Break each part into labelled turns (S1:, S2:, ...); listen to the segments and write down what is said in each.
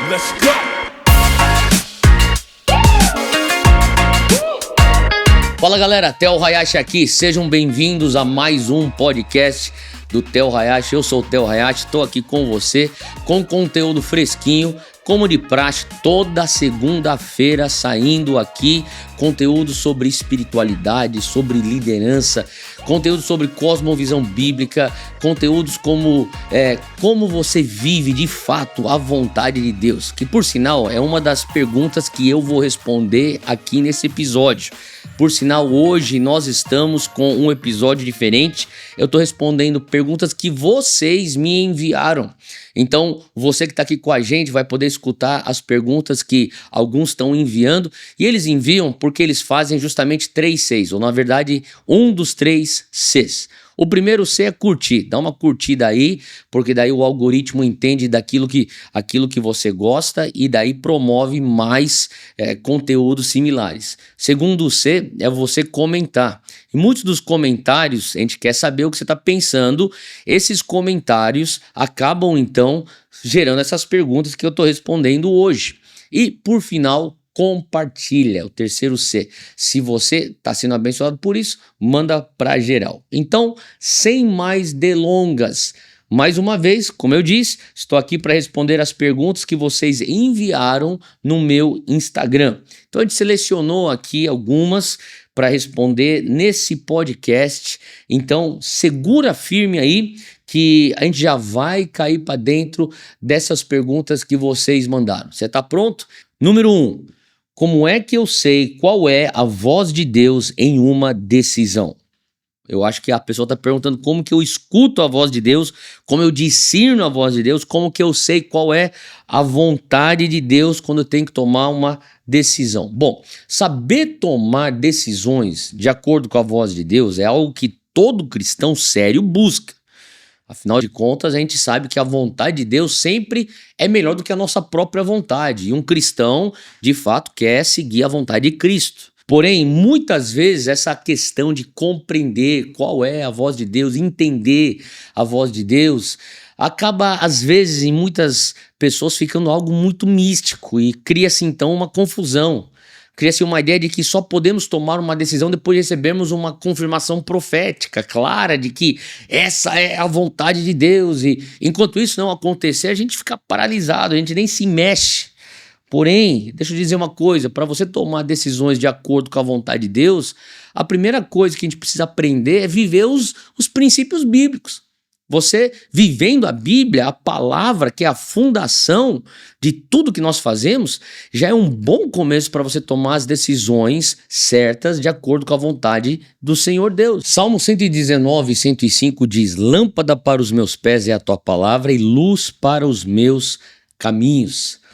S1: Let's go!
S2: Fala galera, Theo Hayashi aqui, sejam bem-vindos a mais um podcast do Theo Hayashi. Eu sou o Theo Hayashi, estou aqui com você com conteúdo fresquinho, como de praxe, toda segunda-feira saindo aqui conteúdo sobre espiritualidade, sobre liderança, conteúdo sobre cosmovisão bíblica, conteúdos como você vive de fato a vontade de Deus, que por sinal é uma das perguntas que eu vou responder aqui nesse episódio. Por sinal, hoje nós estamos com um episódio diferente. Eu estou respondendo perguntas que vocês me enviaram. Então, você que está aqui com a gente vai poder escutar as perguntas que alguns estão enviando. E eles enviam porque eles fazem justamente 3 Cs, ou na verdade, um dos 3 Cs. O primeiro C é curtir, dá uma curtida aí, porque daí o algoritmo entende aquilo que você gosta e daí promove mais conteúdos similares. Segundo C é você comentar. E muitos dos comentários, a gente quer saber o que você está pensando, esses comentários acabam então gerando essas perguntas que eu estou respondendo hoje. E por final, compartilha, o terceiro C. Se você está sendo abençoado por isso, manda para geral. Então, sem mais delongas, mais uma vez, como eu disse, estou aqui para responder as perguntas que vocês enviaram no meu Instagram. Então, a gente selecionou aqui algumas para responder nesse podcast. Então, segura firme aí que a gente já vai cair para dentro dessas perguntas que vocês mandaram. Você está pronto? Número 1. Como é que eu sei qual é a voz de Deus em uma decisão? Eu acho que a pessoa está perguntando como que eu escuto a voz de Deus, como eu discerno a voz de Deus, como que eu sei qual é a vontade de Deus quando eu tenho que tomar uma decisão. Bom, saber tomar decisões de acordo com a voz de Deus é algo que todo cristão sério busca. Afinal de contas, a gente sabe que a vontade de Deus sempre é melhor do que a nossa própria vontade. E um cristão, de fato, quer seguir a vontade de Cristo. Porém, muitas vezes, essa questão de compreender qual é a voz de Deus, entender a voz de Deus, acaba, às vezes, em muitas pessoas, ficando algo muito místico e cria-se, então, uma confusão. Cria-se uma ideia de que só podemos tomar uma decisão depois de recebermos uma confirmação profética clara de que essa é a vontade de Deus. E enquanto isso não acontecer, a gente fica paralisado, a gente nem se mexe. Porém, deixa eu dizer uma coisa, para você tomar decisões de acordo com a vontade de Deus, a primeira coisa que a gente precisa aprender é viver os princípios bíblicos. Você vivendo a Bíblia, a palavra que é a fundação de tudo que nós fazemos, já é um bom começo para você tomar as decisões certas de acordo com a vontade do Senhor Deus. Salmo 119, 105 diz: lâmpada para os meus pés é a tua palavra e luz para os meus caminhos.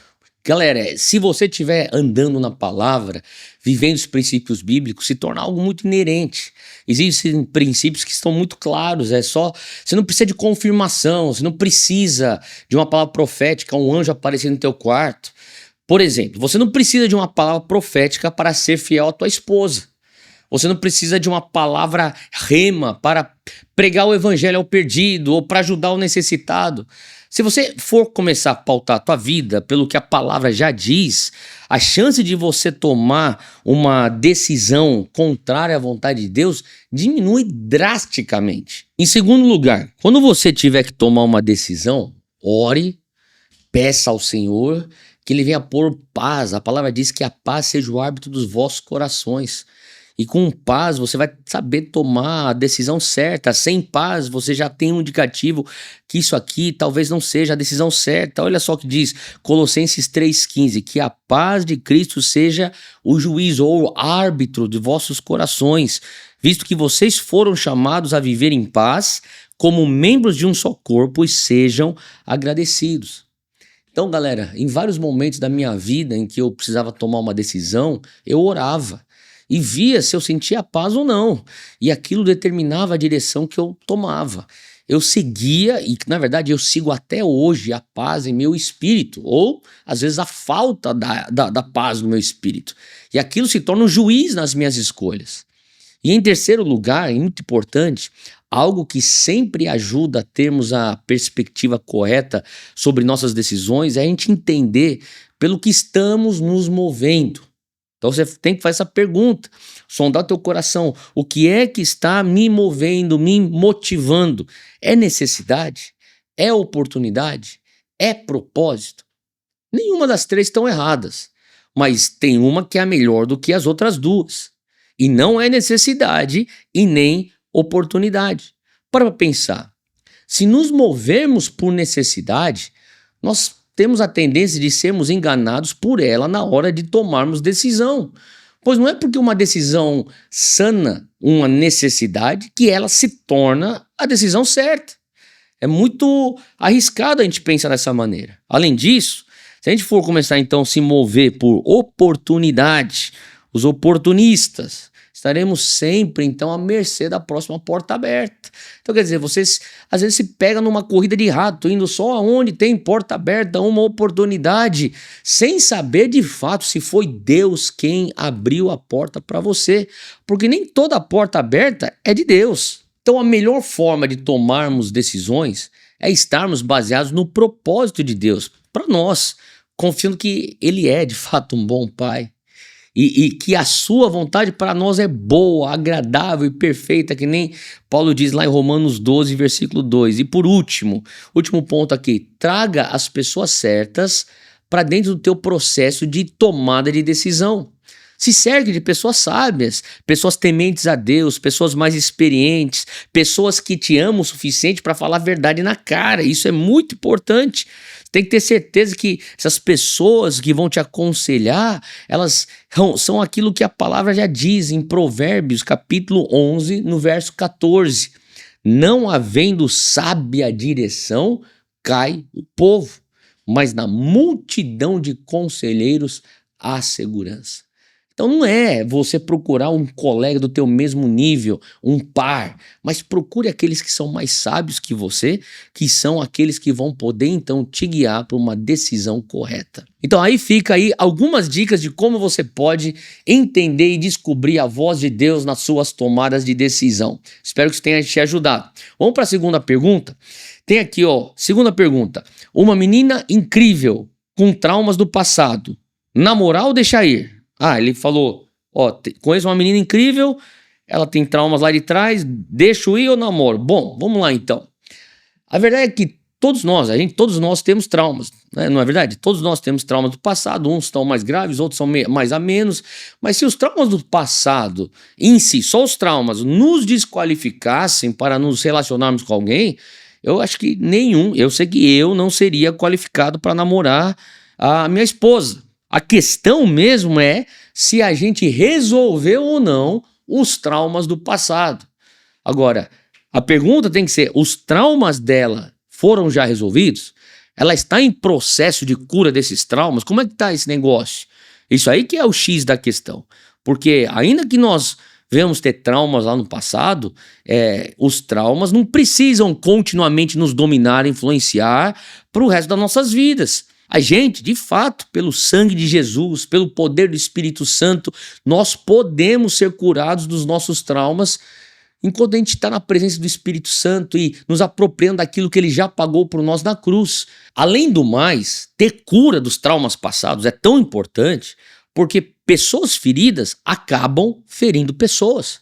S2: Galera, se você estiver andando na palavra, vivendo os princípios bíblicos, se torna algo muito inerente. Existem princípios que estão muito claros, você não precisa de confirmação, você não precisa de uma palavra profética, um anjo aparecer no teu quarto. Por exemplo, você não precisa de uma palavra profética para ser fiel à tua esposa. Você não precisa de uma palavra rema para pregar o evangelho ao perdido ou para ajudar o necessitado. Se você for começar a pautar a tua vida pelo que a palavra já diz, a chance de você tomar uma decisão contrária à vontade de Deus diminui drasticamente. Em segundo lugar, quando você tiver que tomar uma decisão, ore, peça ao Senhor que Ele venha pôr paz. A palavra diz que a paz seja o árbitro dos vossos corações. E com paz você vai saber tomar a decisão certa. Sem paz você já tem um indicativo que isso aqui talvez não seja a decisão certa. Olha só o que diz Colossenses 3,15, que a paz de Cristo seja o juiz ou o árbitro de vossos corações, visto que vocês foram chamados a viver em paz como membros de um só corpo e sejam agradecidos. Então, galera, em vários momentos da minha vida em que eu precisava tomar uma decisão, eu orava e via se eu sentia paz ou não. E aquilo determinava a direção que eu tomava. Eu seguia, e na verdade eu sigo até hoje a paz em meu espírito, ou às vezes a falta da paz no meu espírito. E aquilo se torna um juiz nas minhas escolhas. E em terceiro lugar, muito importante, algo que sempre ajuda a termos a perspectiva correta sobre nossas decisões é a gente entender pelo que estamos nos movendo. Então você tem que fazer essa pergunta, sondar teu coração. O que é que está me movendo, me motivando? É necessidade? É oportunidade? É propósito? Nenhuma das três estão erradas, mas tem uma que é melhor do que as outras duas. E não é necessidade e nem oportunidade. Para pensar, se nos movermos por necessidade, nós temos a tendência de sermos enganados por ela na hora de tomarmos decisão. Pois não é porque uma decisão sana uma necessidade que ela se torna a decisão certa. É muito arriscado a gente pensar dessa maneira. Além disso, se a gente for começar então a se mover por oportunidade, os oportunistas, estaremos sempre então à mercê da próxima porta aberta. Então quer dizer, vocês às vezes se pegam numa corrida de rato, indo só aonde tem porta aberta, uma oportunidade, sem saber de fato se foi Deus quem abriu a porta para você, porque nem toda porta aberta é de Deus. Então a melhor forma de tomarmos decisões é estarmos baseados no propósito de Deus para nós, confiando que Ele é de fato um bom Pai. E que a sua vontade para nós é boa, agradável e perfeita, que nem Paulo diz lá em Romanos 12, versículo 2. E por último ponto aqui, traga as pessoas certas para dentro do teu processo de tomada de decisão. Se cerque de pessoas sábias, pessoas tementes a Deus, pessoas mais experientes, pessoas que te amam o suficiente para falar a verdade na cara. Isso é muito importante. Tem que ter certeza que essas pessoas que vão te aconselhar, elas são aquilo que a palavra já diz em Provérbios, capítulo 11, no verso 14. Não havendo sábia direção, cai o povo, mas na multidão de conselheiros há segurança. Então não é você procurar um colega do teu mesmo nível, um par, mas procure aqueles que são mais sábios que você, que são aqueles que vão poder então te guiar para uma decisão correta. Então aí fica aí algumas dicas de como você pode entender e descobrir a voz de Deus nas suas tomadas de decisão. Espero que isso tenha te ajudado. Vamos para a segunda pergunta? Tem aqui, segunda pergunta. Uma menina incrível com traumas do passado, namorar ou deixar ir? Ele falou, conheço uma menina incrível, ela tem traumas lá de trás, deixo ir ou namoro? Bom, vamos lá então. A verdade é que todos nós temos traumas, né? Não é verdade? Todos nós temos traumas do passado, uns estão mais graves, outros são mais a menos, mas se os traumas do passado em si, só os traumas, nos desqualificassem para nos relacionarmos com alguém, eu acho que eu sei que eu não seria qualificado para namorar a minha esposa. A questão mesmo é se a gente resolveu ou não os traumas do passado. Agora, a pergunta tem que ser, os traumas dela foram já resolvidos? Ela está em processo de cura desses traumas? Como é que está esse negócio? Isso aí que é o X da questão. Porque ainda que nós venhamos ter traumas lá no passado, os traumas não precisam continuamente nos dominar, influenciar para o resto das nossas vidas. A gente, de fato, pelo sangue de Jesus, pelo poder do Espírito Santo, nós podemos ser curados dos nossos traumas enquanto a gente está na presença do Espírito Santo e nos apropriando daquilo que ele já pagou por nós na cruz. Além do mais, ter cura dos traumas passados é tão importante porque pessoas feridas acabam ferindo pessoas.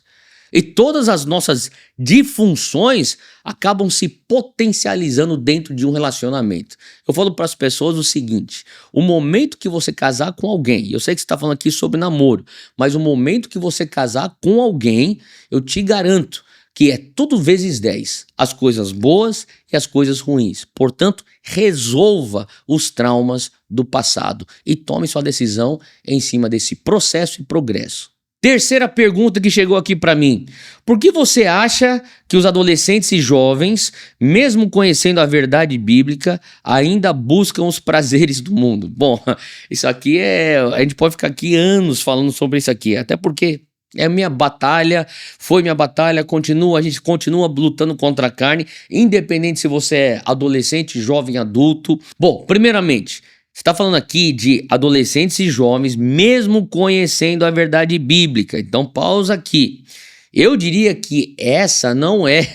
S2: E todas as nossas disfunções acabam se potencializando dentro de um relacionamento. Eu falo para as pessoas o seguinte, o momento que você casar com alguém, eu sei que você está falando aqui sobre namoro, mas o momento que você casar com alguém, eu te garanto que é tudo vezes 10, as coisas boas e as coisas ruins. Portanto, resolva os traumas do passado e tome sua decisão em cima desse processo e progresso. Terceira pergunta que chegou aqui para mim. Por que você acha que os adolescentes e jovens, mesmo conhecendo a verdade bíblica, ainda buscam os prazeres do mundo? Bom, isso aqui a gente pode ficar aqui anos falando sobre isso aqui, até porque é minha batalha, foi minha batalha, a gente continua lutando contra a carne, independente se você é adolescente, jovem, adulto. Bom, primeiramente, você está falando aqui de adolescentes e jovens, mesmo conhecendo a verdade bíblica. Então, pausa aqui. Eu diria que essa não é,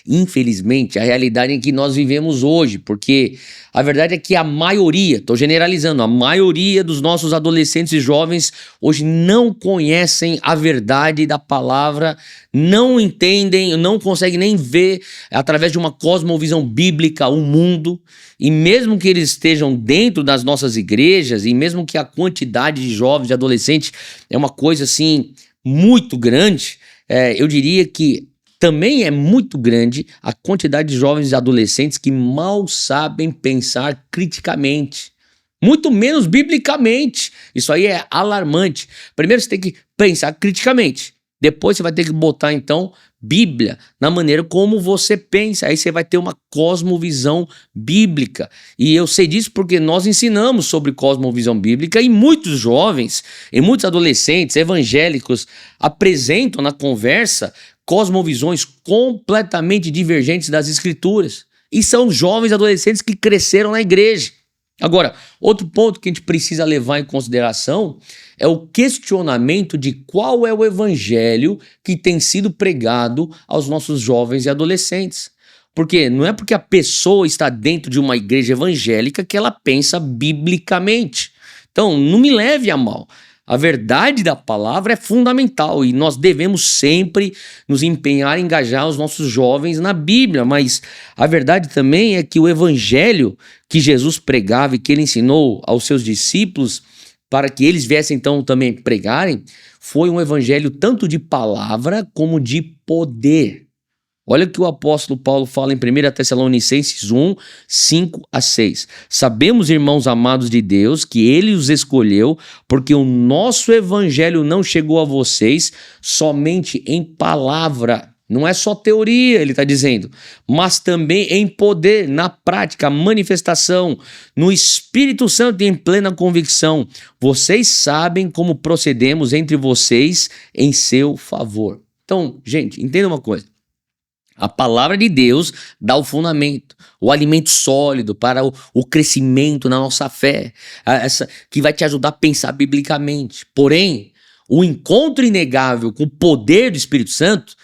S2: infelizmente, a realidade em que nós vivemos hoje, porque a verdade é que a maioria, estou generalizando, a maioria dos nossos adolescentes e jovens hoje não conhecem a verdade da palavra, não entendem, não conseguem nem ver através de uma cosmovisão bíblica o mundo, e mesmo que eles estejam dentro das nossas igrejas, e mesmo que a quantidade de jovens e adolescentes é uma coisa assim muito grande, eu diria que também é muito grande a quantidade de jovens e adolescentes que mal sabem pensar criticamente, muito menos biblicamente. Isso aí é alarmante. Primeiro você tem que pensar criticamente, depois você vai ter que botar então Bíblia na maneira como você pensa, aí você vai ter uma cosmovisão bíblica. E eu sei disso porque nós ensinamos sobre cosmovisão bíblica e muitos jovens e muitos adolescentes evangélicos apresentam na conversa cosmovisões completamente divergentes das escrituras. E são jovens e adolescentes que cresceram na igreja. Agora, outro ponto que a gente precisa levar em consideração é o questionamento de qual é o evangelho que tem sido pregado aos nossos jovens e adolescentes. Porque não é porque a pessoa está dentro de uma igreja evangélica que ela pensa biblicamente. Então, não me leve a mal. A verdade da palavra é fundamental e nós devemos sempre nos empenhar em engajar os nossos jovens na Bíblia, mas a verdade também é que o evangelho que Jesus pregava e que ele ensinou aos seus discípulos para que eles viessem então também pregarem, foi um evangelho tanto de palavra como de poder. Olha o que o apóstolo Paulo fala em 1 Tessalonicenses 1, 5 a 6. Sabemos, irmãos amados de Deus, que ele os escolheu, porque o nosso evangelho não chegou a vocês somente em palavra. Não é só teoria, ele está dizendo, mas também em poder, na prática, manifestação, no Espírito Santo e em plena convicção. Vocês sabem como procedemos entre vocês em seu favor. Então, gente, entenda uma coisa. A palavra de Deus dá o fundamento, o alimento sólido para o crescimento na nossa fé, que vai te ajudar a pensar biblicamente. Porém, o encontro inegável com o poder do Espírito Santo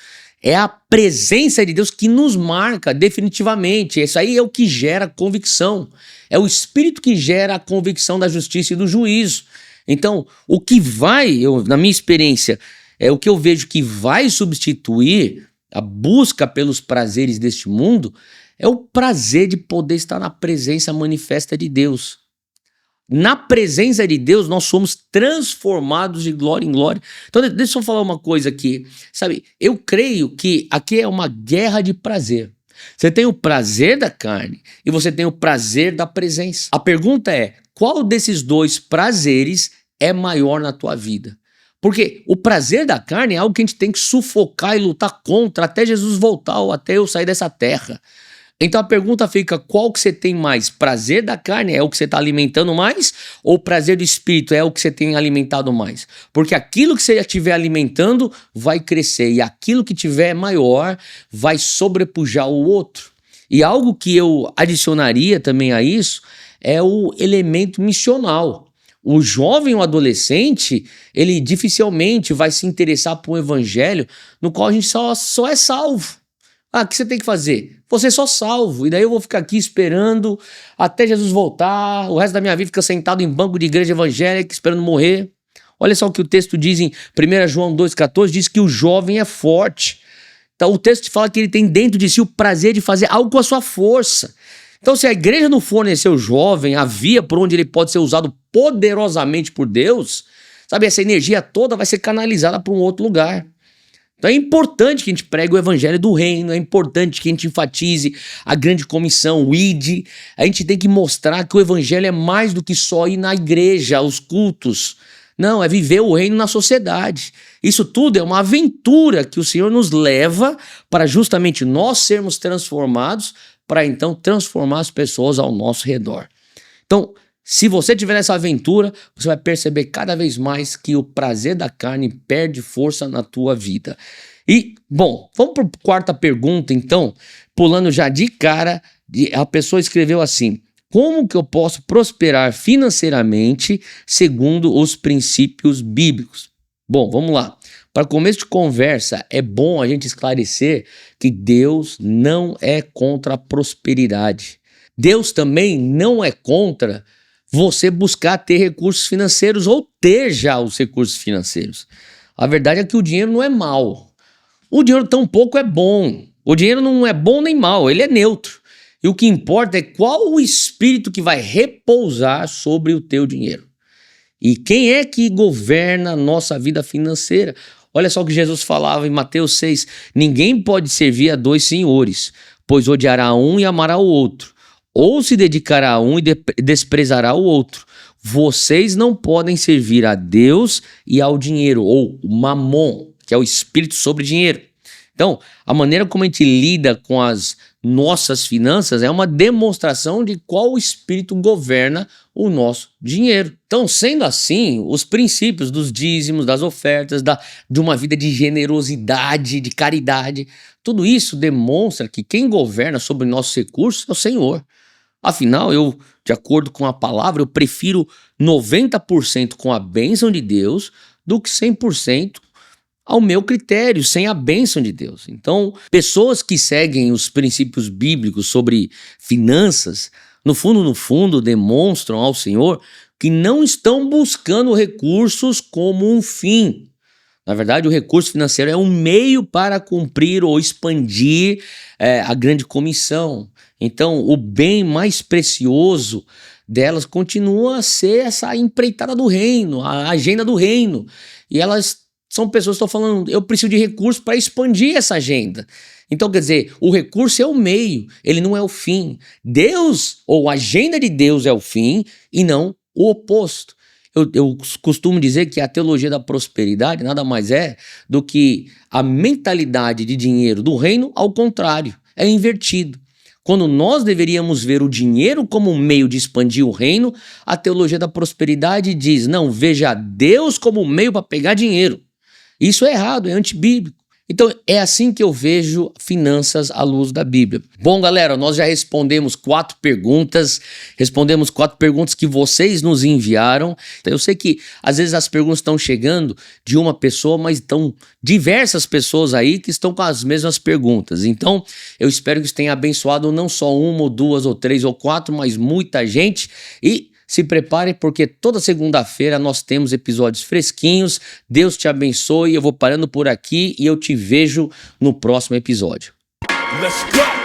S2: é a presença de Deus que nos marca definitivamente. Isso aí é o que gera convicção. É o Espírito que gera a convicção da justiça e do juízo. Então, o que vai, na minha experiência, o que eu vejo que vai substituir a busca pelos prazeres deste mundo é o prazer de poder estar na presença manifesta de Deus. Na presença de Deus, nós somos transformados de glória em glória. Então, deixa eu falar uma coisa aqui. Sabe, eu creio que aqui é uma guerra de prazer. Você tem o prazer da carne e você tem o prazer da presença. A pergunta é, qual desses dois prazeres é maior na tua vida? Porque o prazer da carne é algo que a gente tem que sufocar e lutar contra até Jesus voltar ou até eu sair dessa terra. Então a pergunta fica, qual que você tem mais? Prazer da carne é o que você está alimentando mais? Ou prazer do espírito é o que você tem alimentado mais? Porque aquilo que você estiver alimentando vai crescer e aquilo que tiver maior vai sobrepujar o outro. E algo que eu adicionaria também a isso é o elemento missional. O jovem ou adolescente, ele dificilmente vai se interessar por um evangelho no qual a gente só é salvo. O que você tem que fazer? Você é só salvo. E daí eu vou ficar aqui esperando até Jesus voltar. O resto da minha vida fica sentado em banco de igreja evangélica esperando morrer. Olha só o que o texto diz em 1 João 2,14. Diz que o jovem é forte. Então o texto fala que ele tem dentro de si o prazer de fazer algo com a sua força. Então, se a igreja não fornecer o jovem a via por onde ele pode ser usado poderosamente por Deus, sabe, essa energia toda vai ser canalizada para um outro lugar. Então é importante que a gente pregue o evangelho do reino, é importante que a gente enfatize a grande comissão, o ID. A gente tem que mostrar que o evangelho é mais do que só ir na igreja, aos cultos. Não, é viver o reino na sociedade. Isso tudo é uma aventura que o Senhor nos leva para justamente nós sermos transformados, para então transformar as pessoas ao nosso redor. Então, se você estiver nessa aventura, você vai perceber cada vez mais que o prazer da carne perde força na tua vida. E, bom, vamos para a quarta pergunta, então, pulando já de cara, a pessoa escreveu assim: como que eu posso prosperar financeiramente segundo os princípios bíblicos? Bom, vamos lá. Para começo de conversa, é bom a gente esclarecer que Deus não é contra a prosperidade. Deus também não é contra você buscar ter recursos financeiros ou ter já os recursos financeiros. A verdade é que o dinheiro não é mal. O dinheiro tampouco é bom. O dinheiro não é bom nem mal, ele é neutro. E o que importa é qual o espírito que vai repousar sobre o teu dinheiro. E quem é que governa a nossa vida financeira? Olha só o que Jesus falava em Mateus 6. Ninguém pode servir a dois senhores, pois odiará um e amará o outro. Ou se dedicará a um e desprezará o outro. Vocês não podem servir a Deus e ao dinheiro, ou o mamon, que é o espírito sobre dinheiro. Então, a maneira como a gente lida com as nossas finanças é uma demonstração de qual espírito governa o nosso dinheiro. Então, sendo assim, os princípios dos dízimos, das ofertas, de uma vida de generosidade, de caridade, tudo isso demonstra que quem governa sobre nossos recursos é o Senhor. Afinal, de acordo com a palavra, eu prefiro 90% com a bênção de Deus do que 100% ao meu critério, sem a bênção de Deus. Então, pessoas que seguem os princípios bíblicos sobre finanças, no fundo, demonstram ao Senhor que não estão buscando recursos como um fim. Na verdade, o recurso financeiro é um meio para cumprir ou expandir a grande comissão. Então, o bem mais precioso delas continua a ser essa empreitada do reino, a agenda do reino. E elas são pessoas que estão falando, eu preciso de recursos para expandir essa agenda. Então, quer dizer, o recurso é o meio, ele não é o fim. Deus, ou a agenda de Deus é o fim e não o oposto. Eu costumo dizer que a teologia da prosperidade nada mais é do que a mentalidade de dinheiro do reino ao contrário, é invertido. Quando nós deveríamos ver o dinheiro como um meio de expandir o reino, a teologia da prosperidade diz, não, veja Deus como um meio para pegar dinheiro. Isso é errado, é antibíblico. Então é assim que eu vejo finanças à luz da Bíblia. Bom, galera, nós já respondemos 4 perguntas que vocês nos enviaram. Eu sei que às vezes as perguntas estão chegando de uma pessoa, mas estão diversas pessoas aí que estão com as mesmas perguntas. Então eu espero que isso tenha abençoado não só uma ou duas ou três ou 4, mas muita gente. E se prepare porque toda segunda-feira nós temos episódios fresquinhos. Deus te abençoe. Eu vou parando por aqui e eu te vejo no próximo episódio. Let's go!